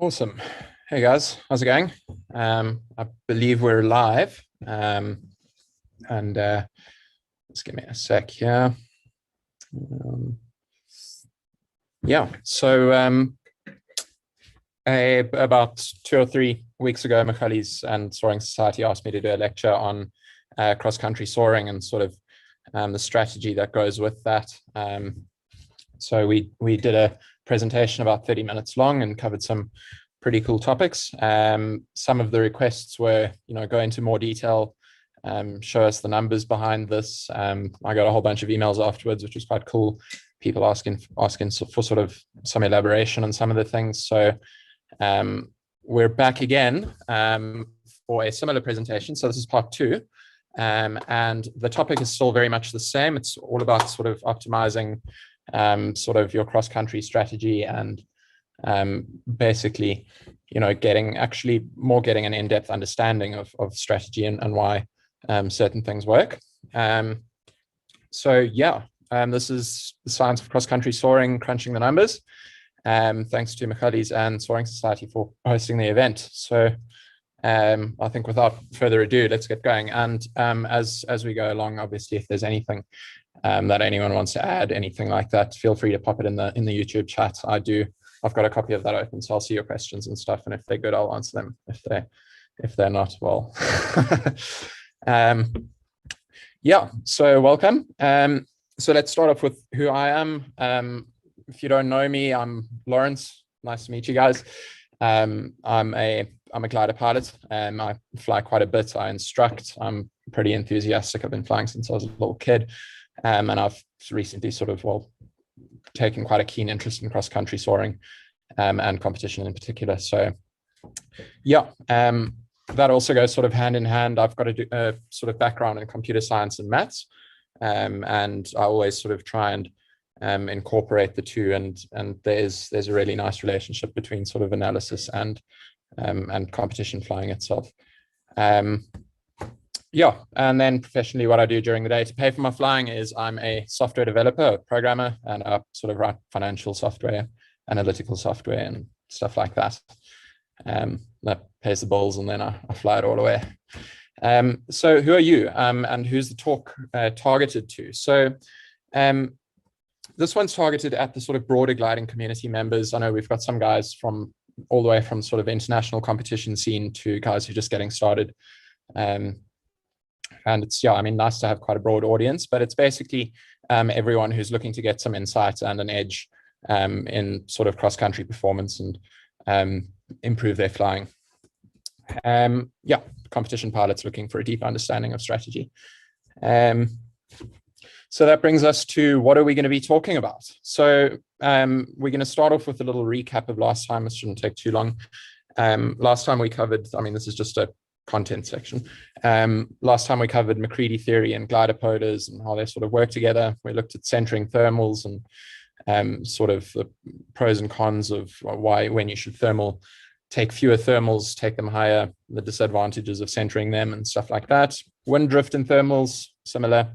Awesome. Hey guys, how's it going? I believe we're live. And just give me a sec here. Yeah, so about 2 or 3 weeks ago, Michali's and Soaring Society asked me to do a lecture on cross-country soaring and sort of the strategy that goes with that. So we did a presentation about 30 minutes long and covered some pretty cool topics. Some of the requests were, go into more detail, show us the numbers behind this. I got a whole bunch of emails afterwards, which was quite cool. People asking for sort of some elaboration on some of the things. So we're back again for a similar presentation. So this is part 2. And the topic is still very much the same. It's all about sort of optimizing sort of your cross-country strategy and basically, getting an in-depth understanding of strategy and why certain things work. So yeah, this is the science of cross-country soaring, crunching the numbers. Thanks to Michali's and Soaring Society for hosting the event. So I think without further ado, let's get going. And as we go along, obviously, if there's anything that anyone wants to add, anything like that, feel free to pop it in the YouTube chat. I've got a copy of that open, so I'll see your questions and stuff. And if they're good, I'll answer them. If they're not, well, yeah. So welcome. So let's start off with who I am. If you don't know me, I'm Laurence. Nice to meet you guys. I'm a glider pilot. I fly quite a bit. I instruct. I'm pretty enthusiastic. I've been flying since I was a little kid. And I've recently sort of, taken quite a keen interest in cross-country soaring and competition in particular. So yeah, that also goes sort of hand in hand. I've got a sort of background in computer science and maths. And I always sort of try and incorporate the two. And there's a really nice relationship between sort of analysis and competition flying itself. Yeah, and then professionally, what I do during the day to pay for my flying is I'm a software developer, a programmer, and I sort of write financial software, analytical software, and stuff like that. That pays the bills, and then I fly it all away. So who are you, and who's the talk targeted to? So this one's targeted at the sort of broader gliding community members. I know we've got some guys from all the way from sort of international competition scene to guys who are just getting started. And it's, yeah, I mean, nice to have quite a broad audience, but it's basically everyone who's looking to get some insight and an edge in sort of cross-country performance and improve their flying. Yeah, competition pilots looking for a deep understanding of strategy. So that brings us to what are we going to be talking about? So we're going to start off with a little recap of last time. This shouldn't take too long. Last time we covered, I mean, this is just a content section. Last time we covered McCready theory and glider polars and how they sort of work together. We looked at centering thermals and sort of the pros and cons of when you should take fewer thermals, take them higher, the disadvantages of centering them and stuff like that. Wind drift and thermals, similar.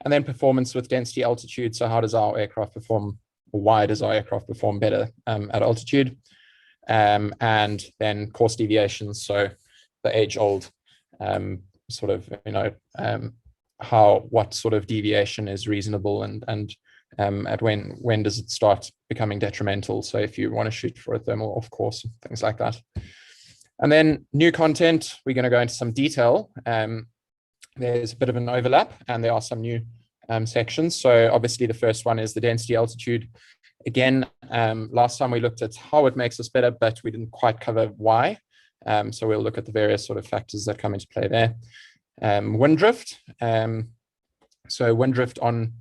And then performance with density altitude. So how does our aircraft perform, or why does our aircraft perform better at altitude? And then course deviations. So the age-old sort of, what sort of deviation is reasonable and at when does it start becoming detrimental? So if you want to shoot for a thermal off course, things like that. And then new content, we're going to go into some detail. There's a bit of an overlap and there are some new sections. So obviously the first one is the density altitude. Again, last time we looked at how it makes us better, but we didn't quite cover why. So we'll look at the various sort of factors that come into play there. Wind drift. So wind drift on,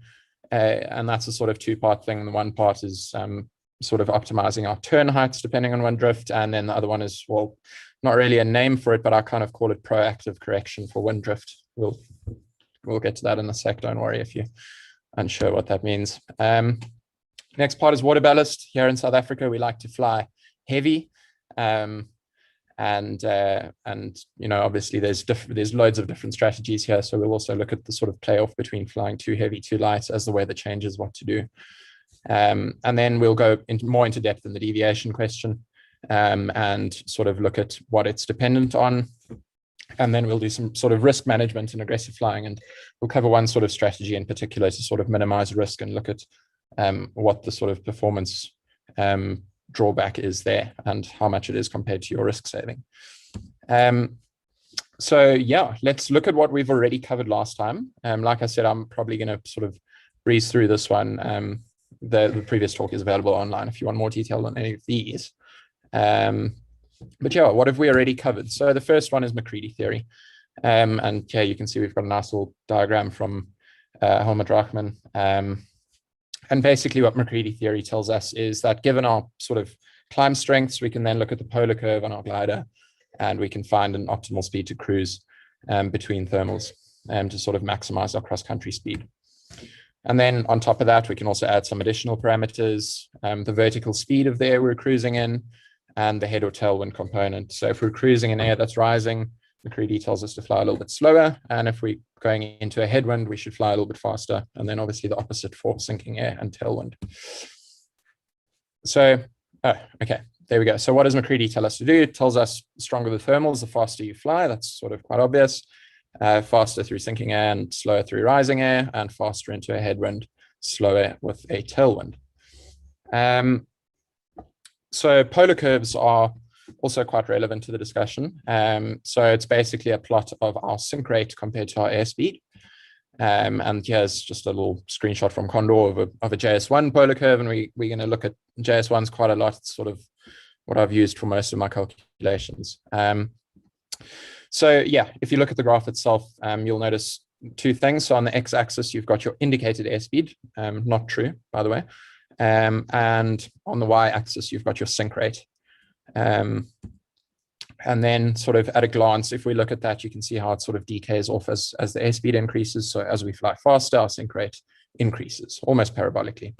and that's a sort of two-part thing. The one part is sort of optimizing our turn heights depending on wind drift. And then the other one is, well, not really a name for it, but I kind of call it proactive correction for wind drift. We'll get to that in a sec. Don't worry if you're unsure what that means. Next part is water ballast. Here in South Africa, we like to fly heavy. And obviously there's loads of different strategies here. So we'll also look at the sort of playoff between flying too heavy, too light as the weather changes, what to do. And then we'll go more into depth in the deviation question. and sort of look at what it's dependent on. And then we'll do some sort of risk management and aggressive flying, and we'll cover one sort of strategy in particular to sort of minimize risk and look at what the sort of performance drawback is there and how much it is compared to your risk saving. So yeah, let's look at what we've already covered last time. Like I said, I'm probably going to sort of breeze through this one. The previous talk is available online if you want more detail on any of these. But yeah, what have we already covered? So the first one is McCready theory. And yeah, you can see we've got a nice little diagram from Laurence Hardman. And basically what McCready theory tells us is that given our sort of climb strengths, we can then look at the polar curve on our glider, and we can find an optimal speed to cruise between thermals to sort of maximize our cross-country speed. And then on top of that, we can also add some additional parameters, the vertical speed of the air we're cruising in, and the head or tailwind component. So if we're cruising in air that's rising, McCready tells us to fly a little bit slower. And if we're going into a headwind, we should fly a little bit faster. And then obviously the opposite for sinking air and tailwind. So, okay, there we go. So what does McCready tell us to do? It tells us the stronger the thermals, the faster you fly. That's sort of quite obvious. Faster through sinking air and slower through rising air, and faster into a headwind, slower with a tailwind. So polar curves are also quite relevant to the discussion. So it's basically a plot of our sink rate compared to our airspeed. And here's just a little screenshot from Condor of a JS1 polar curve, and we're going to look at JS1s quite a lot. It's sort of what I've used for most of my calculations. So yeah, if you look at the graph itself, you'll notice two things. So on the x-axis, you've got your indicated airspeed, not true, by the way. And on the y-axis, you've got your sink rate. And then sort of at a glance, if we look at that, you can see how it sort of decays off as the airspeed increases. So as we fly faster, our sink rate increases almost parabolically.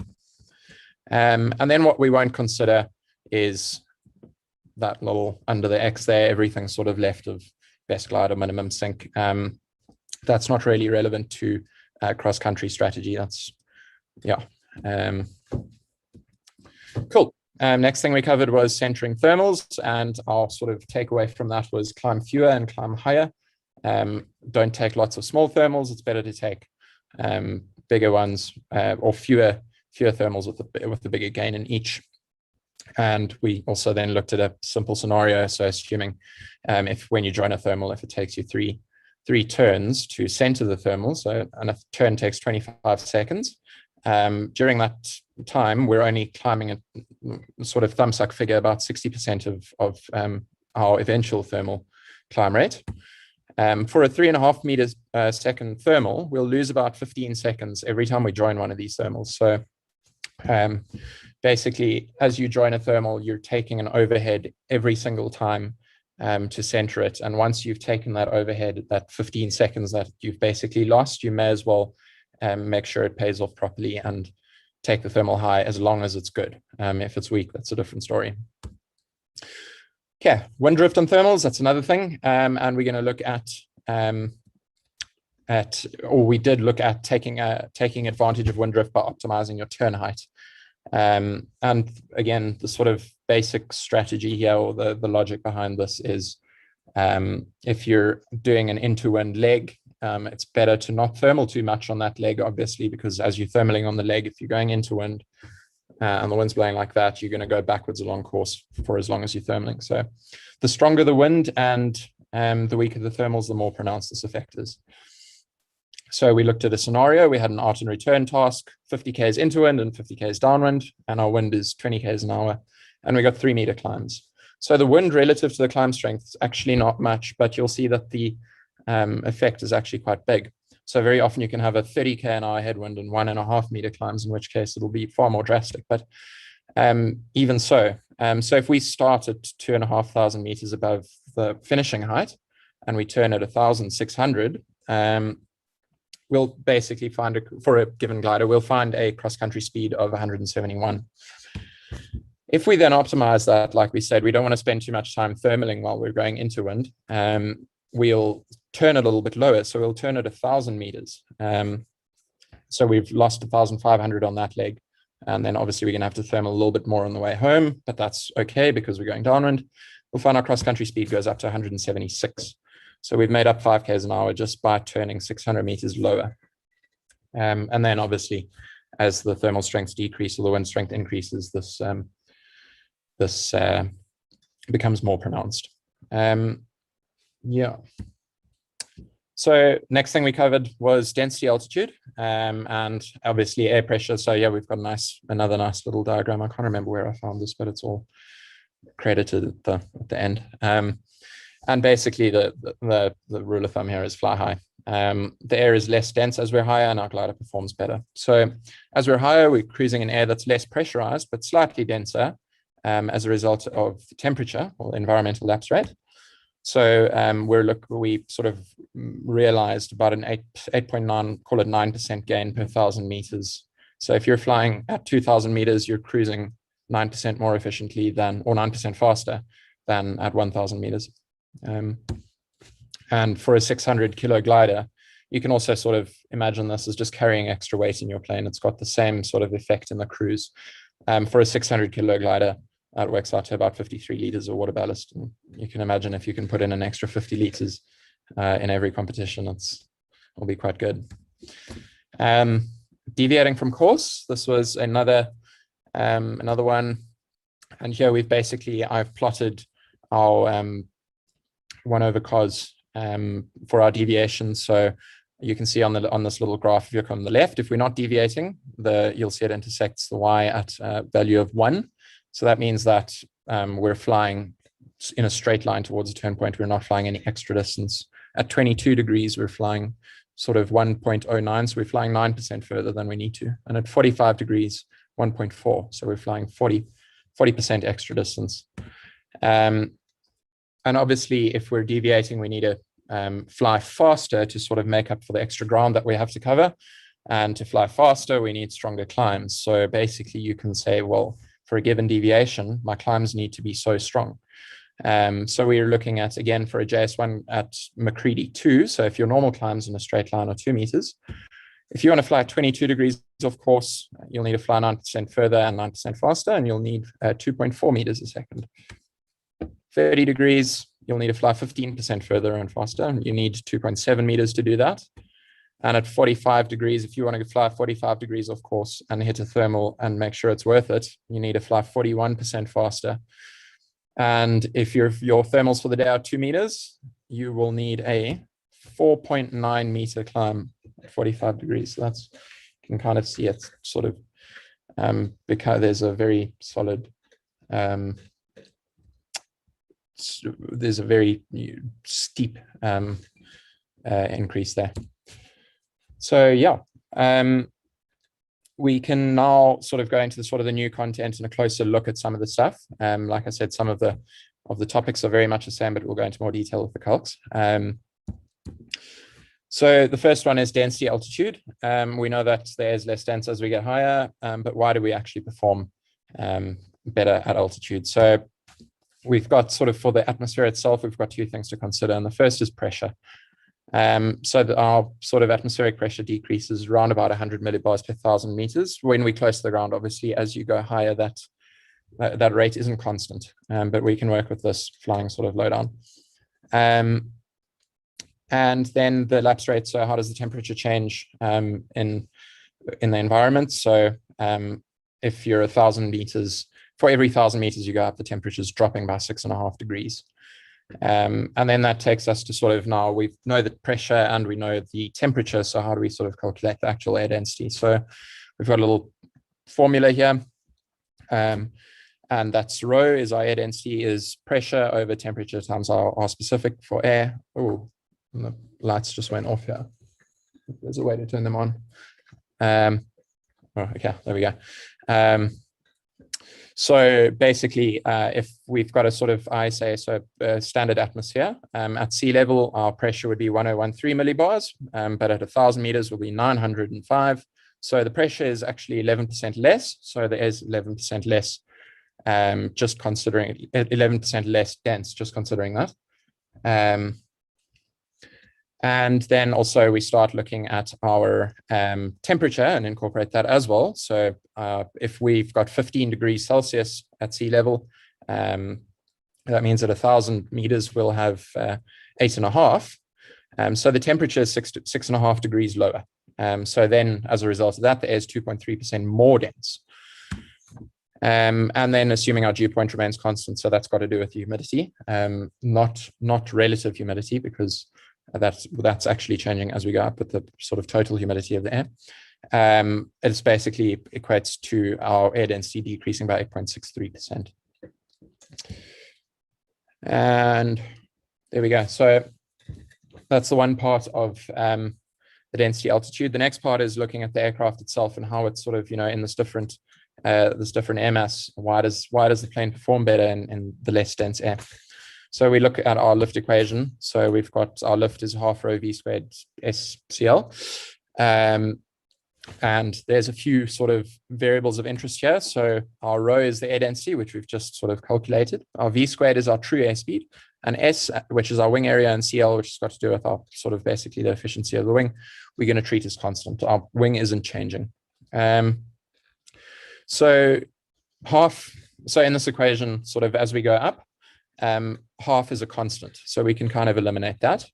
And then what we won't consider is that little under the X there, everything sort of left of best glider, minimum sink. That's not really relevant to cross-country strategy. That's, yeah. Cool. Next thing we covered was centering thermals, and our sort of takeaway from that was climb fewer and climb higher. Don't take lots of small thermals. It's better to take bigger ones or fewer thermals with the bigger gain in each. And we also then looked at a simple scenario. So assuming if when you join a thermal, if it takes you three turns to center the thermal, so and a turn takes 25 seconds, during that time, we're only climbing a sort of thumbsuck figure about 60% of our eventual thermal climb rate. For a 3.5 meters second thermal, we'll lose about 15 seconds every time we join one of these thermals. So basically, as you join a thermal, you're taking an overhead every single time to center it. And once you've taken that overhead, that 15 seconds that you've basically lost, you may as well make sure it pays off properly and take the thermal high as long as it's good. If it's weak, that's a different story. Okay, wind drift on thermals, that's another thing. And we're going to look or we did look at taking advantage of wind drift by optimizing your turn height. And again, the sort of basic strategy here, or the logic behind this is if you're doing an into wind leg, it's better to not thermal too much on that leg, obviously, because as you're thermaling on the leg, if you're going into wind and the wind's blowing like that, you're going to go backwards along course for as long as you're thermaling. So the stronger the wind and the weaker the thermals, the more pronounced this effect is. So we looked at a scenario. We had an out and return task, 50 Ks into wind and 50 Ks downwind, and our wind is 20 Ks an hour, and we got 3 meter climbs. So the wind relative to the climb strength is actually not much, but you'll see that the effect is actually quite big. So very often you can have a 30 K an hour headwind and 1.5 meter climbs, in which case it'll be far more drastic. But even so, so if we start at 2,500 meters above the finishing height and we turn at 1,600, we'll basically find, for a given glider, we'll find a cross-country speed of 171. If we then optimize that, like we said, we don't want to spend too much time thermaling while we're going into wind. We'll turn it a little bit lower. So we'll turn it 1,000 meters. So we've lost 1,500 on that leg. And then obviously we're going to have to thermal a little bit more on the way home, but that's okay because we're going downwind. We'll find our cross-country speed goes up to 176. So we've made up 5 k's an hour just by turning 600 meters lower. And then obviously, as the thermal strength decreases or the wind strength increases, this becomes more pronounced. Yeah. So next thing we covered was density altitude and obviously air pressure. So yeah, we've got another nice little diagram. I can't remember where I found this, but it's all credited at the end. And basically the rule of thumb here is fly high. The air is less dense as we're higher and our glider performs better. So as we're higher, we're cruising in air that's less pressurized, but slightly denser as a result of temperature or environmental lapse rate. So we sort of realized about an 8.9, call it 9% gain per 1,000 meters. So if you're flying at 2,000 meters, you're cruising 9% more efficiently than, or 9% faster than at 1,000 meters. And for a 600 kilo glider, you can also sort of imagine this as just carrying extra weight in your plane. It's got the same sort of effect in the cruise. For a 600 kilo glider, that works out to about 53 liters of water ballast. And you can imagine if you can put in an extra 50 liters in every competition, it'll be quite good. Deviating from course, this was another one. And here I've plotted our 1 over cos for our deviations. So you can see on this little graph, if you look on the left, if we're not deviating, you'll see it intersects the y at value of 1. So that means that we're flying in a straight line towards a turn point. We're not flying any extra distance. At 22 degrees, we're flying sort of 1.09. So we're flying 9% further than we need to. And at 45 degrees, 1.4. So we're flying 40% extra distance. And obviously, if we're deviating, we need to fly faster to sort of make up for the extra ground that we have to cover. And to fly faster, we need stronger climbs. So basically, you can say, well, for a given deviation, my climbs need to be so strong. So we're looking at, again, for a JS1 at McCready 2. So if your normal climbs in a straight line are 2 meters, if you want to fly at 22 degrees, of course, you'll need to fly 9% further and 9% faster, and you'll need 2.4 meters a second. 30 degrees, you'll need to fly 15% further and faster, and you need 2.7 meters to do that. And at 45 degrees, if you want to fly 45 degrees, of course, and hit a thermal and make sure it's worth it, you need to fly 41% faster. And if your thermals for the day are 2 meters, you will need a 4.9 meter climb at 45 degrees. So you can kind of see it sort of, because there's a very solid, there's a very steep increase there. So yeah, we can now sort of go into the new content and a closer look at some of the stuff. Like I said, some of the topics are very much the same, but we'll go into more detail with the calcs. So the first one is density altitude. We know that the air is less dense as we get higher, but why do we actually perform better at altitude? So we've got sort of, for the atmosphere itself, we've got 2 things to consider. And the first is pressure. So our sort of atmospheric pressure decreases around about 100 millibars per 1,000 meters. When we close to the ground, obviously, as you go higher, that rate isn't constant, but we can work with this flying sort of low down. And then the lapse rate. So how does the temperature change in the environment? So if you're 1,000 meters, for every 1,000 meters you go up, the temperature is dropping by 6.5 degrees. And then that takes us to sort of, now we know the pressure and we know the temperature. So how do we sort of calculate the actual air density? So we've got a little formula here. And that's rho is our air density, is pressure over temperature times R specific for air. Oh, the lights just went off here. There's a way to turn them on. Oh, okay, there we go. So basically, if we've got a sort of ISA, so standard atmosphere, at sea level, our pressure would be 1013 millibars, but at 1,000 meters will be 905. So the pressure is actually 11% less. So there is 11% less, just considering 11% less dense, just considering that. And then also we start looking at our temperature and incorporate that as well. So if we've got 15 degrees Celsius at sea level, that means at 1,000 meters we'll have 8.5. So the temperature is 6.5 degrees lower. So then as a result of that, the air is 2.3% more dense. And then assuming our dew point remains constant, so that's got to do with humidity, not relative humidity, because that's actually changing as we go up with the sort of total humidity of the air. It's basically equates to our air density decreasing by 8.63%. And there we go. So that's the one part of the density altitude. The next part is looking at the aircraft itself and how it's sort of, in this different air mass. Why does the plane perform better in the less dense air? So we look at our lift equation. So we've got our lift is half rho v squared SCL. And there's a few sort of variables of interest here. So our rho is the air density, which we've just sort of calculated. Our v squared is our true airspeed, and S, which is our wing area, and CL, which has got to do with our sort of basically the efficiency of the wing, we're going to treat as constant. Our wing isn't changing. So in this equation, sort of as we go up, half is a constant. So we can kind of eliminate that.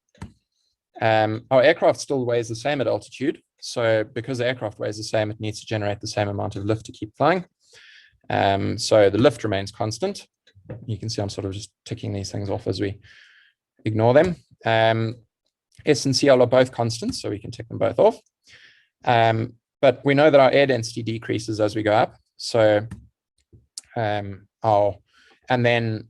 Our aircraft still weighs the same at altitude. So because the aircraft weighs the same, it needs to generate the same amount of lift to keep flying. So the lift remains constant. You can see I'm sort of just ticking these things off as we ignore them. S and CL are both constants, so we can tick them both off. But we know that our air density decreases as we go up. So so our air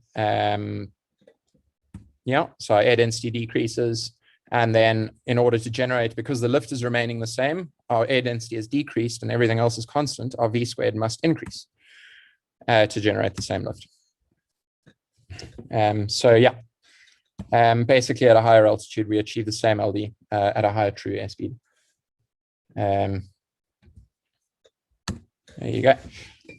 density decreases. And then in order to generate, because the lift is remaining the same, our air density is decreased and everything else is constant, our V squared must increase to generate the same lift. Basically at a higher altitude, we achieve the same LD at a higher true airspeed. There you go.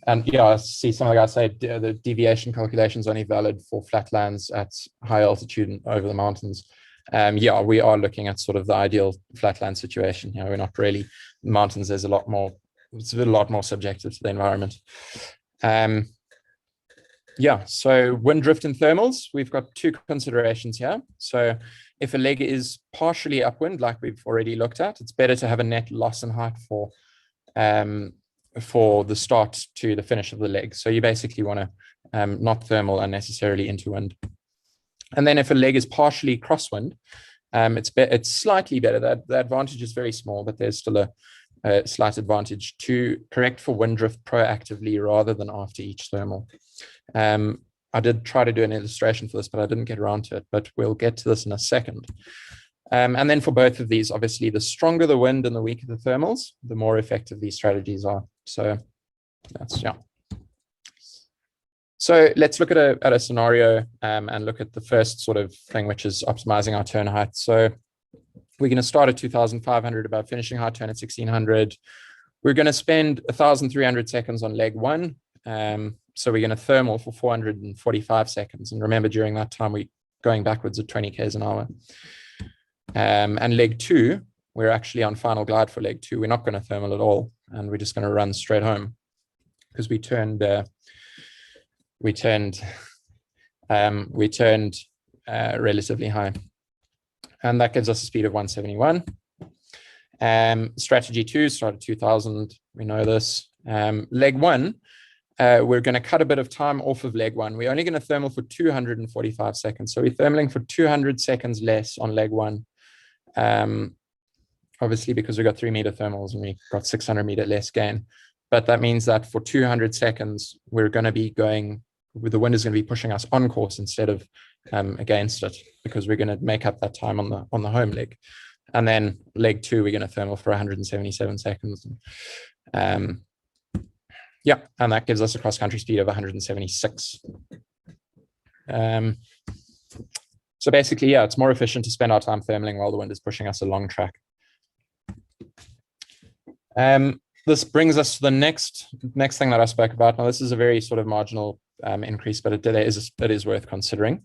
And I see some of the guys say the deviation calculation is only valid for flatlands at high altitude and over the mountains. We are looking at sort of the ideal flatland situation. We're not really mountains. There's it's a lot more subjective to the environment. So wind drift and thermals, we've got two considerations here. So if a leg is partially upwind, like we've already looked at, it's better to have a net loss in height for the start to the finish of the leg. So you basically want to not thermal unnecessarily into wind. And then if a leg is partially crosswind, it's slightly better. The advantage is very small, but there's still a slight advantage to correct for wind drift proactively rather than after each thermal. I did try to do an illustration for this, but I didn't get around to it, but we'll get to this in a second. And then for both of these, obviously, the stronger the wind and the weaker the thermals, the more effective these strategies are. So that's, So let's look at a scenario and look at the first sort of thing, which is optimizing our turn height. So we're going to start at 2,500 above finishing height, turn at 1,600. We're going to spend 1,300 seconds on leg one. So we're going to thermal for 445 seconds. And remember, during that time, we're going backwards at 20 k's an hour. And leg two, we're actually on final glide for leg two. We're not going to thermal at all. And we're just going to run straight home because we turned relatively high, and that gives us a speed of 171. Strategy two, start at 2,000. We know this. Leg one, we're going to cut a bit of time off of leg one. We're only going to thermal for 245 seconds. So we're thermaling for 200 seconds less on leg one. Obviously, because we got 3 meter thermals and we got 600 meter less gain. But that means that for 200 seconds, we're going to be going, the wind is going to be pushing us on course instead of against it, because we're going to make up that time on the home leg. And then leg two, we're going to thermal for 177 seconds. And that gives us a cross-country speed of 176. So basically, it's more efficient to spend our time thermaling while the wind is pushing us along track. This brings us to the next thing that I spoke about. Now, this is a very sort of marginal increase, but it is worth considering.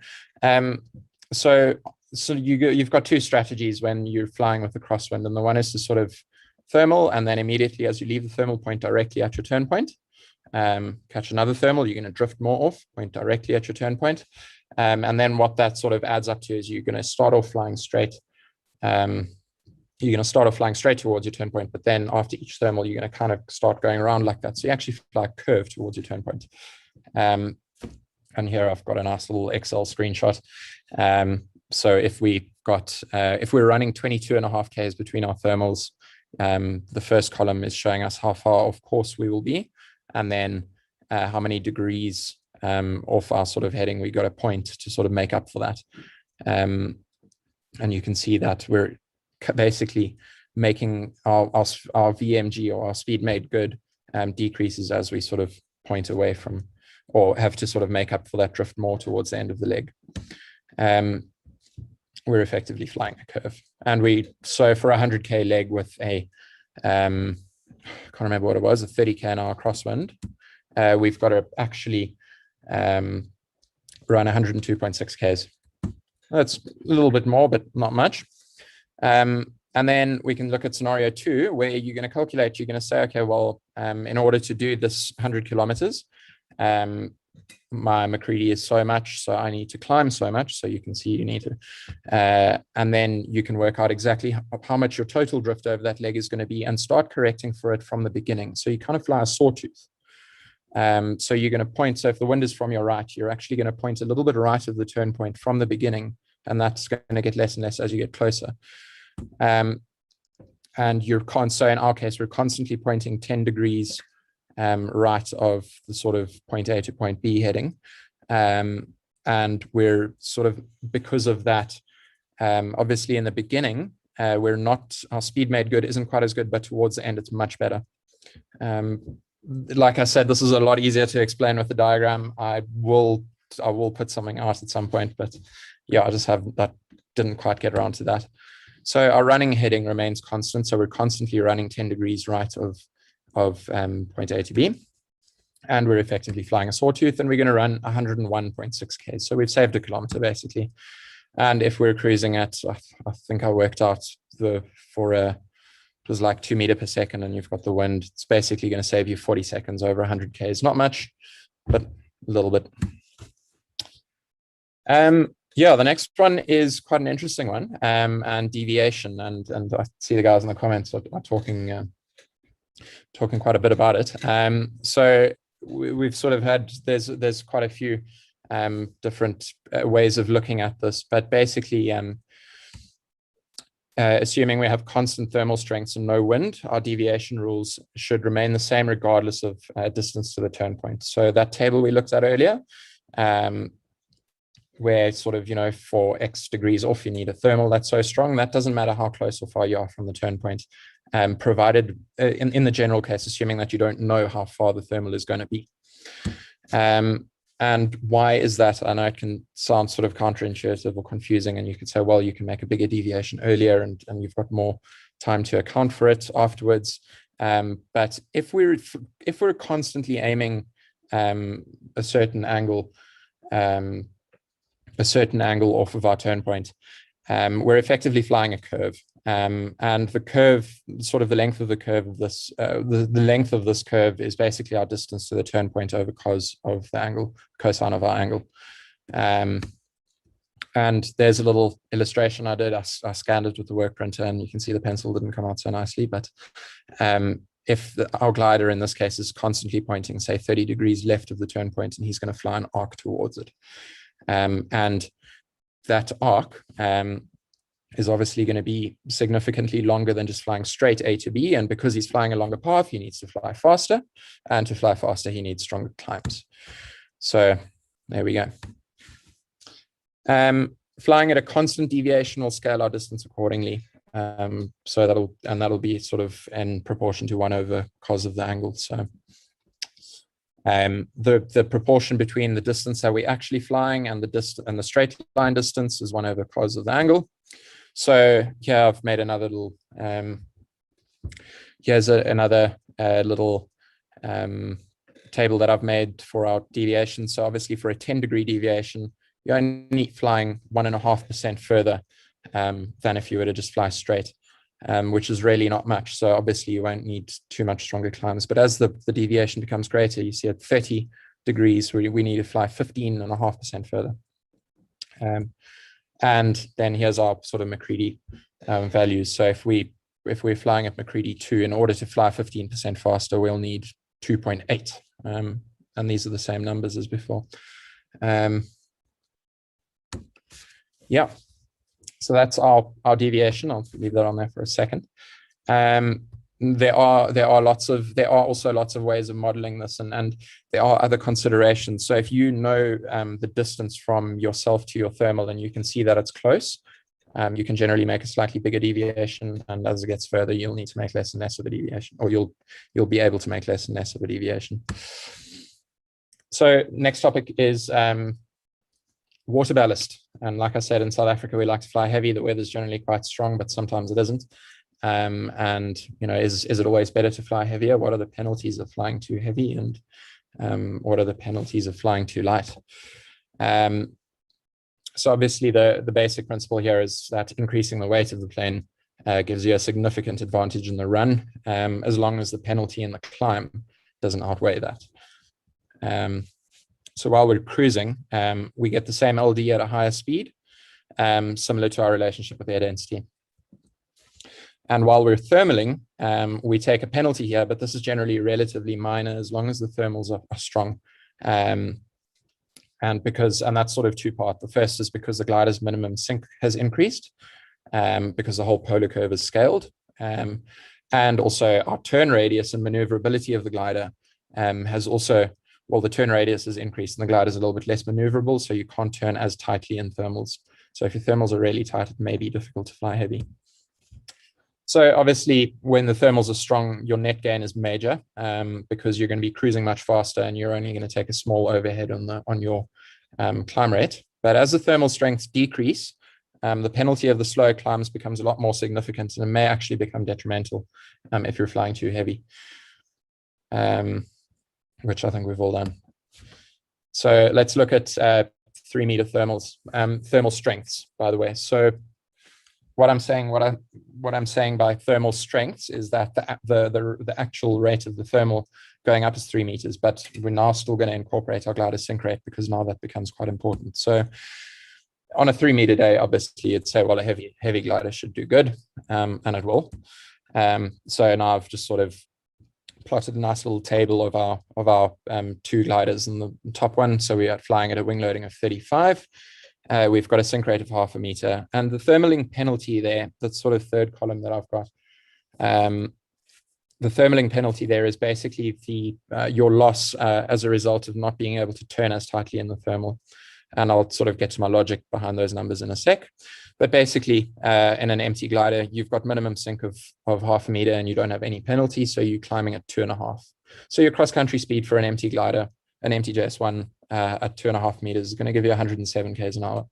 So so you've got two strategies when you're flying with the crosswind, and the one is to sort of thermal, and then immediately as you leave the thermal, point directly at your turn point. Catch another thermal, you're going to drift more off, point directly at your turn point. And then what that sort of adds up to is you're going to start off flying straight. You're going to start off flying straight towards your turn point, but then after each thermal, you're going to kind of start going around like that. So you actually fly a curve towards your turn point. And here I've got a nice little Excel screenshot. So if we're running 22.5 Ks between our thermals, the first column is showing us how far off course we will be, and then how many degrees off our sort of heading we got a point to sort of make up for that. And you can see that we're basically making our VMG, or our speed made good, decreases as we sort of point away from, or have to sort of make up for that drift more towards the end of the leg. We're effectively flying a curve. And so for a 100K leg with a, I can't remember what it was, a 30K an hour crosswind, we've got to actually run 102.6 Ks. That's a little bit more, but not much. And then we can look at scenario 2, where you're going to calculate, you're going to say, okay, well, in order to do this 100 kilometers, my McCready is so much, so I need to climb so much. So you can see you need to, and then you can work out exactly how much your total drift over that leg is going to be, and start correcting for it from the beginning. So you kind of fly a sawtooth. So you're going to point, so if the wind is from your right, you're actually going to point a little bit right of the turn point from the beginning, and that's going to get less and less as you get closer. And so in our case, we're constantly pointing 10 degrees right of the sort of point A to point B heading. And we're sort of, because of that, obviously in the beginning, our speed made good isn't quite as good, but towards the end, it's much better. Like I said, this is a lot easier to explain with the diagram. I will put something out at some point, but yeah, didn't quite get around to that. So our running heading remains constant. So we're constantly running 10 degrees right of point A to B. And we're effectively flying a sawtooth, and we're going to run 101.6 Ks. So we've saved a kilometer basically. And if we're cruising at, I think I worked out it was like 2 meters per second, and you've got the wind, it's basically going to save you 40 seconds over 100 Ks. Not much, but a little bit. Yeah, the next one is quite an interesting one, and deviation. And I see the guys in the comments are talking quite a bit about it. So we've sort of had, there's quite a few different ways of looking at this, but basically, assuming we have constant thermal strengths and no wind, our deviation rules should remain the same regardless of distance to the turn point. So that table we looked at earlier, where sort of, for X degrees off, you need a thermal that's so strong, that doesn't matter how close or far you are from the turn point, provided in the general case, assuming that you don't know how far the thermal is going to be. And why is that? And it can sound sort of counterintuitive or confusing, and you could say, well, you can make a bigger deviation earlier, and you've got more time to account for it afterwards. But if we're constantly aiming a certain angle off of our turn point, we're effectively flying a curve. And the curve, sort of the length of the curve of this, the length of this curve is basically our distance to the turn point over cos of the angle, cosine of our angle. And there's a little illustration I did. I scanned it with the work printer, and you can see the pencil didn't come out so nicely. But if our glider in this case is constantly pointing, say, 30 degrees left of the turn point, and he's going to fly an arc towards it. And that arc is obviously going to be significantly longer than just flying straight A to B. And because he's flying a longer path, he needs to fly faster. And to fly faster, he needs stronger climbs. So there we go. Flying at a constant deviation will scale our distance accordingly. So that'll be sort of in proportion to 1 over cos of the angle. So the proportion between the distance that we're actually flying and the straight line distance is 1 over cos of the angle. So here I've made another little, here's another little table that I've made for our deviation. So obviously for a 10 degree deviation, you're only flying 1.5% further than if you were to just fly straight, which is really not much. So obviously you won't need too much stronger climbs. But as the deviation becomes greater, you see at 30 degrees, we need to fly 15.5% further. And then here's our sort of McCready values. So if we're flying at McCready 2, in order to fly 15% faster, we'll need 2.8. And these are the same numbers as before. Yeah, so that's our deviation. I'll leave that on there for a second. There are also lots of ways of modeling this, and there are other considerations. So if you know the distance from yourself to your thermal and you can see that it's close, you can generally make a slightly bigger deviation, and as it gets further, you'll need to make less and less of a deviation, or you'll be able to make less and less of a deviation. So next topic is water ballast. And like I said, in South Africa, we like to fly heavy. The weather's generally quite strong, but sometimes it isn't. And is it always better to fly heavier? What are the penalties of flying too heavy, and what are the penalties of flying too light? So obviously the basic principle here is that increasing the weight of the plane gives you a significant advantage in the run, as long as the penalty in the climb doesn't outweigh that. So while we're cruising, we get the same LD at a higher speed, similar to our relationship with air density. And while we're thermaling, we take a penalty here, but this is generally relatively minor as long as the thermals are strong. And that's sort of two-part. The first is because the glider's minimum sink has increased, because the whole polar curve is scaled. And also our turn radius and maneuverability of the glider has also, well, the turn radius is increased and the glider is a little bit less maneuverable, so you can't turn as tightly in thermals. So if your thermals are really tight, it may be difficult to fly heavy. So obviously, when the thermals are strong, your net gain is major, because you're going to be cruising much faster and you're only going to take a small overhead on your climb rate. But as the thermal strengths decrease, the penalty of the slow climbs becomes a lot more significant, and it may actually become detrimental if you're flying too heavy, which I think we've all done. So let's look at 3-meter thermals, thermal strengths, by the way. So what I'm saying by thermal strengths is that the actual rate of the thermal going up is 3 meters, but we're now still going to incorporate our glider sink rate, because now that becomes quite important. So on a 3-meter day, obviously you'd say, well, a heavy glider should do good, and it will. So now I've just sort of plotted a nice little table of our 2 gliders in the top one. So we are flying at a wing loading of 35. We've got a sink rate of 0.5 meter, and the thermaling penalty there, that sort of third column that I've got, the thermaling penalty there is basically your loss as a result of not being able to turn as tightly in the thermal. And I'll sort of get to my logic behind those numbers in a sec. But basically, in an empty glider, you've got minimum sink of 0.5 meter and you don't have any penalty, so you're climbing at 2.5. So your cross-country speed for an empty glider, an empty JS1 at 2.5 meters is going to give you 107 k's an hour.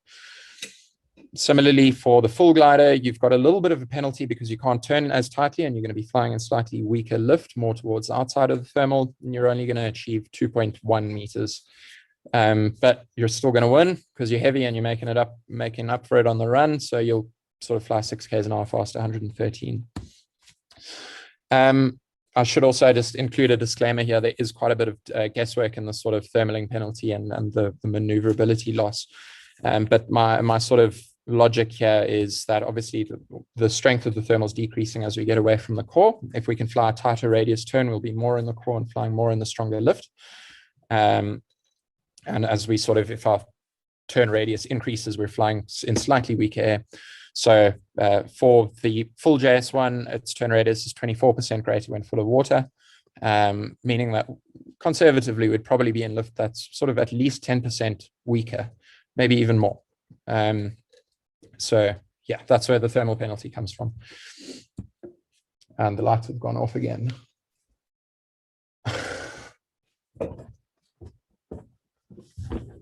Similarly, for the full glider, you've got a little bit of a penalty because you can't turn as tightly, and you're going to be flying in slightly weaker lift, more towards the outside of the thermal, and you're only going to achieve 2.1 meters. But you're still going to win because you're heavy and you're making up for it on the run. So you'll sort of fly 6 k's an hour faster, 113. I should also just include a disclaimer here. There is quite a bit of guesswork in the sort of thermaling penalty and the maneuverability loss. But my sort of logic here is that obviously the strength of the thermal is decreasing as we get away from the core. If we can fly a tighter radius turn, we'll be more in the core and flying more in the stronger lift. And as we sort of, if our turn radius increases, we're flying in slightly weaker air. So for the full JS1, its turn radius is 24% greater when full of water, meaning that conservatively we'd probably be in lift that's sort of at least 10% weaker, maybe even more. So yeah, that's where the thermal penalty comes from. And the lights have gone off again.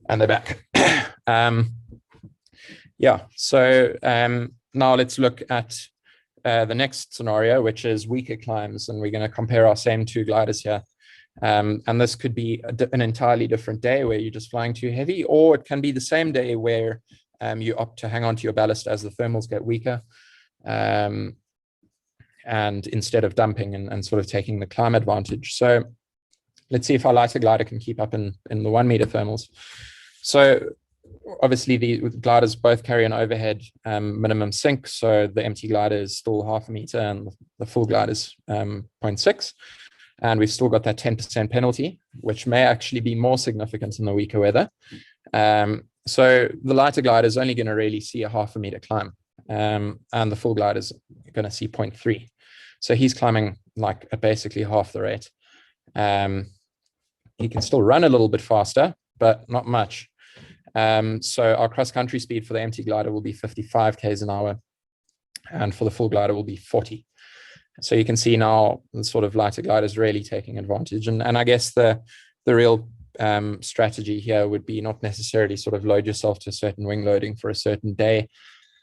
And they're back. Yeah, so now let's look at the next scenario, which is weaker climbs, and we're going to compare our same 2 gliders here And this could be an entirely different day where you're just flying too heavy, or it can be the same day where you opt to hang on to your ballast as the thermals get weaker. And instead of dumping and sort of taking the climb advantage. So let's see if our lighter glider can keep up in the 1 meter thermals. So obviously the gliders both carry an overhead minimum sink. So the empty glider is still 0.5 meter and the full glider is 0.6. And we've still got that 10% penalty, which may actually be more significant in the weaker weather. So the lighter glider is only going to really see a 0.5 meter climb. And the full glider is going to see 0.3. So he's climbing like at basically half the rate. He can still run a little bit faster, but not much. So our cross-country speed for the empty glider will be 55 k's an hour, and for the full glider will be 40. So you can see now the sort of lighter glider is really taking advantage. And I guess the real strategy here would be not necessarily sort of load yourself to a certain wing loading for a certain day,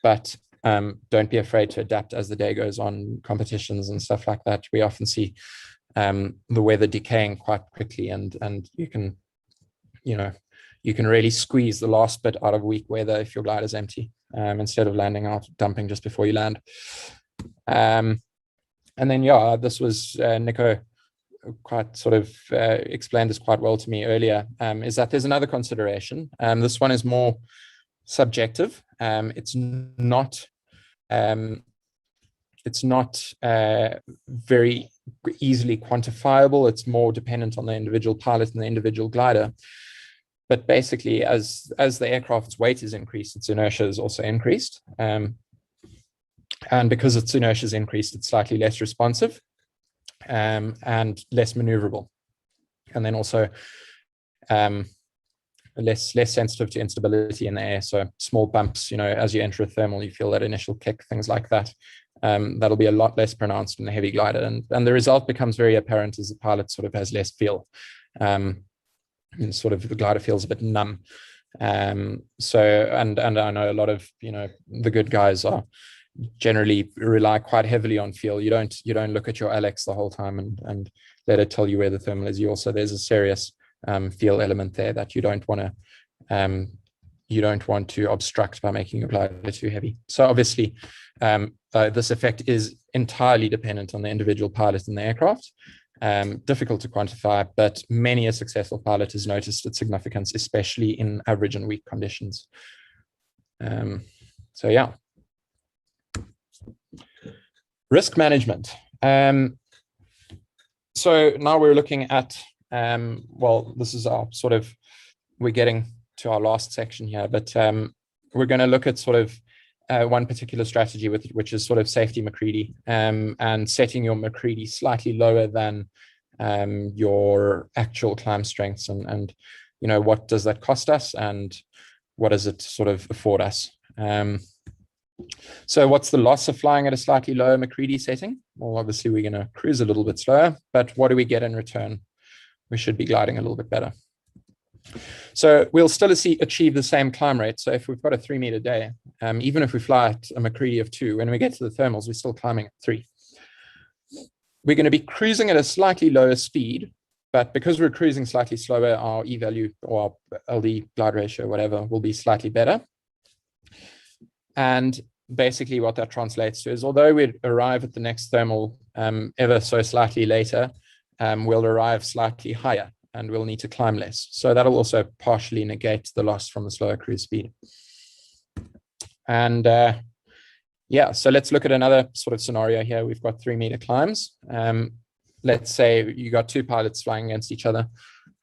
but don't be afraid to adapt as the day goes on, competitions and stuff like that. We often see the weather decaying quite quickly, and you can really squeeze the last bit out of weak weather if your glider is empty, instead of landing out, dumping just before you land. And then, yeah, this was Nico quite sort of explained this quite well to me earlier, is that there's another consideration. This one is more subjective. It's not very easily quantifiable. It's more dependent on the individual pilot and the individual glider. But basically, as the aircraft's weight is increased, its inertia is also increased. And because its inertia is increased, it's slightly less responsive and less maneuverable. And then also less sensitive to instability in the air. So small bumps, as you enter a thermal, you feel that initial kick, things like that. That'll be a lot less pronounced in the heavy glider. And the result becomes very apparent as the pilot sort of has less feel. And sort of the glider feels a bit numb. So and I know a lot of the good guys are generally rely quite heavily on feel. You don't look at your Alex the whole time and let it tell you where the thermal is. There's a serious feel element there that you don't want to obstruct by making your glider too heavy. So obviously this effect is entirely dependent on the individual pilot in the aircraft. Difficult to quantify, but many a successful pilot has noticed its significance, especially in average and weak conditions. So yeah. Risk management. So now we're looking at, well, this is our sort of, we're getting to our last section here, but we're going to look at sort of one particular strategy which is sort of safety McCready, and setting your McCready slightly lower than your actual climb strengths, and what does that cost us and what does it sort of afford us. So what's the loss of flying at a slightly lower McCready setting? Well, obviously we're going to cruise a little bit slower, but what do we get in return? We should be gliding a little bit better. So we'll still achieve the same climb rate. So if we've got a 3 meter day, even if we fly at a McCready of 2, when we get to the thermals, we're still climbing at 3. We're going to be cruising at a slightly lower speed, but because we're cruising slightly slower, our E value or our LD glide ratio, whatever, will be slightly better. And basically what that translates to is, although we arrive at the next thermal ever so slightly later, we'll arrive slightly higher and we'll need to climb less. So that'll also partially negate the loss from the slower cruise speed. And yeah, so let's look at another sort of scenario here. We've got 3 meter climbs. Let's say you got 2 pilots flying against each other.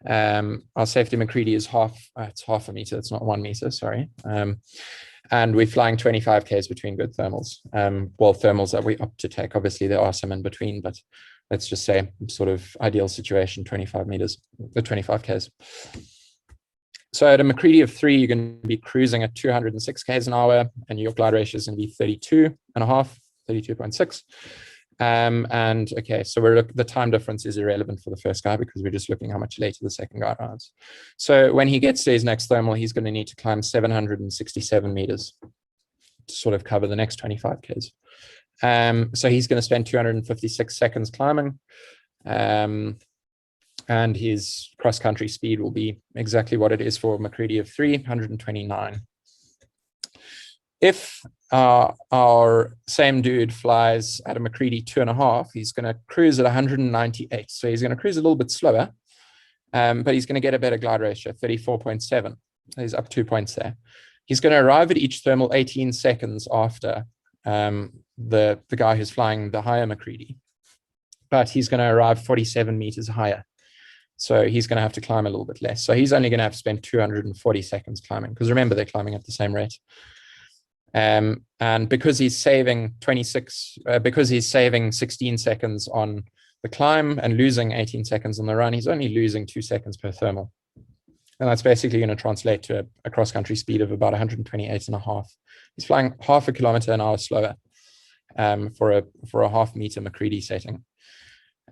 Our safety McCready is it's half a meter. It's not 1 meter, sorry. And we're flying 25 Ks between good thermals. Well, thermals that we opt to take. Obviously, there are some in between, but let's just say sort of ideal situation, 25 meters, 25 Ks. So at a McCready of 3, you're going to be cruising at 206 Ks an hour, and your glide ratio is going to be 32.5, 32.6. And okay, so the time difference is irrelevant for the first guy because we're just looking how much later the second guy arrives. So when he gets to his next thermal, he's going to need to climb 767 meters to sort of cover the next 25 Ks. So he's going to spend 256 seconds climbing. and his cross-country speed will be exactly what it is for McCready of 3, 129. If our same dude flies at a McCready 2.5, he's going to cruise at 198. So he's going to cruise a little bit slower, but he's going to get a better glide ratio, 34.7. He's up 2 points there. He's going to arrive at each thermal 18 seconds after the guy who's flying the higher McCready, but he's going to arrive 47 meters higher. So he's going to have to climb a little bit less. So he's only going to have to spend 240 seconds climbing, because remember, they're climbing at the same rate. And because he's saving 16 seconds on the climb and losing 18 seconds on the run, he's only losing 2 seconds per thermal. And that's basically going to translate to a cross-country speed of about 128.5. He's flying half a kilometer an hour slower for a half-meter McCready setting.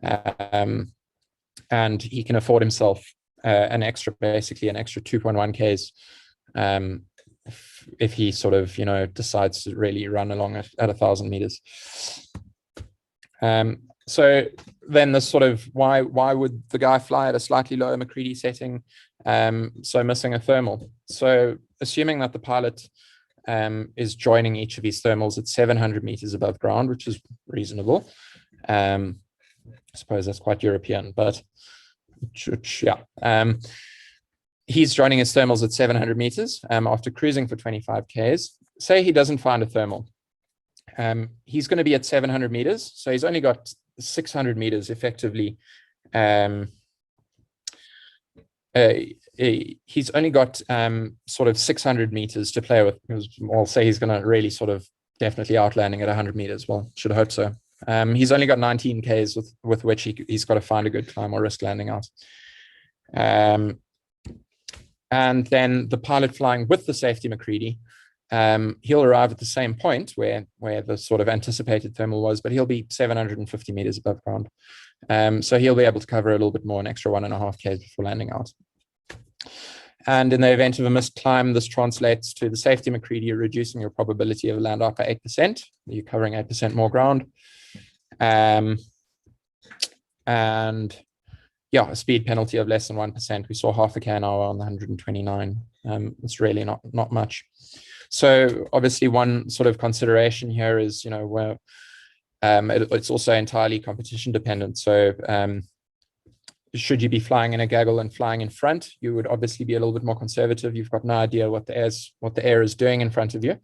And he can afford himself basically an extra 2.1 Ks if he sort of, decides to really run along at 1,000 meters. So then the sort of why would the guy fly at a slightly lower McCready setting? So missing a thermal. So assuming that the pilot is joining each of his thermals at 700 meters above ground, which is reasonable. I suppose that's quite European, but yeah. He's joining his thermals at 700 meters after cruising for 25 Ks. Say he doesn't find a thermal. He's going to be at 700 meters. So he's only got 600 meters effectively. He's only got sort of 600 meters to play with. I'll say he's going to really sort of definitely outlanding at 100 meters. Well, should hope so. He's only got 19 Ks with which he's got to find a good climb or risk landing out. And then the pilot flying with the safety McCready, he'll arrive at the same point where the sort of anticipated thermal was, but he'll be 750 meters above ground. So he'll be able to cover a little bit more, an extra 1.5 Ks before landing out. And in the event of a missed climb, this translates to the safety McCready reducing your probability of land out by 8%. You're covering 8% more ground. And yeah, a speed penalty of less than 1%. We saw half a K an hour on the 129. It's really not much. So obviously one sort of consideration here is, where it's also entirely competition dependent. So should you be flying in a gaggle and flying in front, you would obviously be a little bit more conservative. You've got no idea what the air is doing in front of you.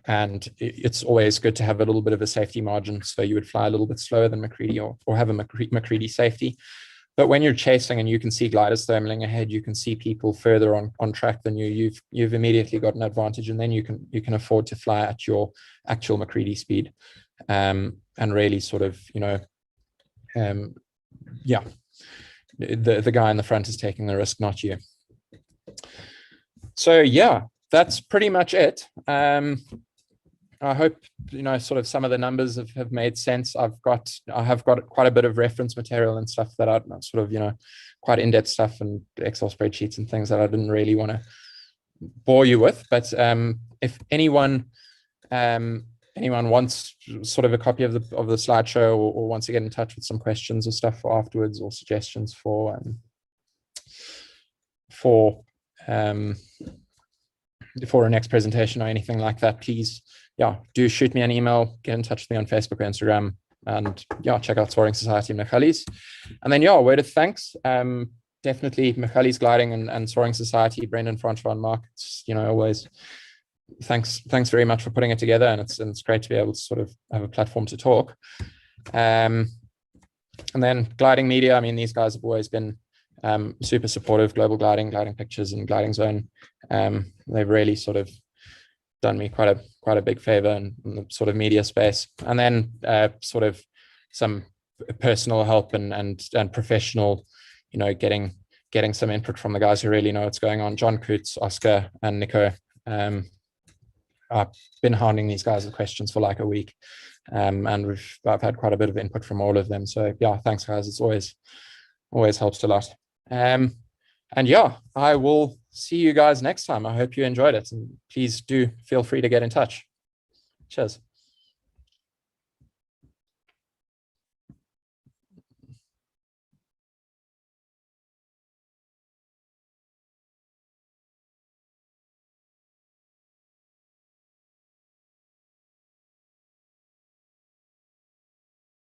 And it's always good to have a little bit of a safety margin. So you would fly a little bit slower than McCready or have a McCready safety. But when you're chasing and you can see gliders thermaling ahead, you can see people further on track than you, you've immediately got an advantage, and then you can afford to fly at your actual McCready speed, and really sort of, yeah, the guy in the front is taking the risk, not you. So yeah, that's pretty much it. I hope, sort of some of the numbers have made sense. I have got quite a bit of reference material and stuff that I sort of, quite in-depth stuff and Excel spreadsheets and things that I didn't really want to bore you with. But if anyone wants sort of a copy of the slideshow or wants to get in touch with some questions or stuff for afterwards, or suggestions for a next presentation or anything like that, please, do shoot me an email, get in touch with me on Facebook or Instagram, and check out Soaring Society Michalis. And then word of thanks. Definitely Michalis Gliding and Soaring Society, Brendan, Francois, and Mark. It's, always thanks very much for putting it together, and it's great to be able to sort of have a platform to talk. And then Gliding Media, I mean, these guys have always been super supportive. Global Gliding Pictures, and Gliding Zone. They've really sort of done me quite a big favor in the sort of media space. And then sort of some personal help and professional, getting some input from the guys who really know what's going on. John Coots, Oscar, and Nico. I've been hounding these guys with questions for like a week, and I've had quite a bit of input from all of them. So thanks guys. It's always helps a lot. And I will see you guys next time. I hope you enjoyed it, and please do feel free to get in touch. Cheers.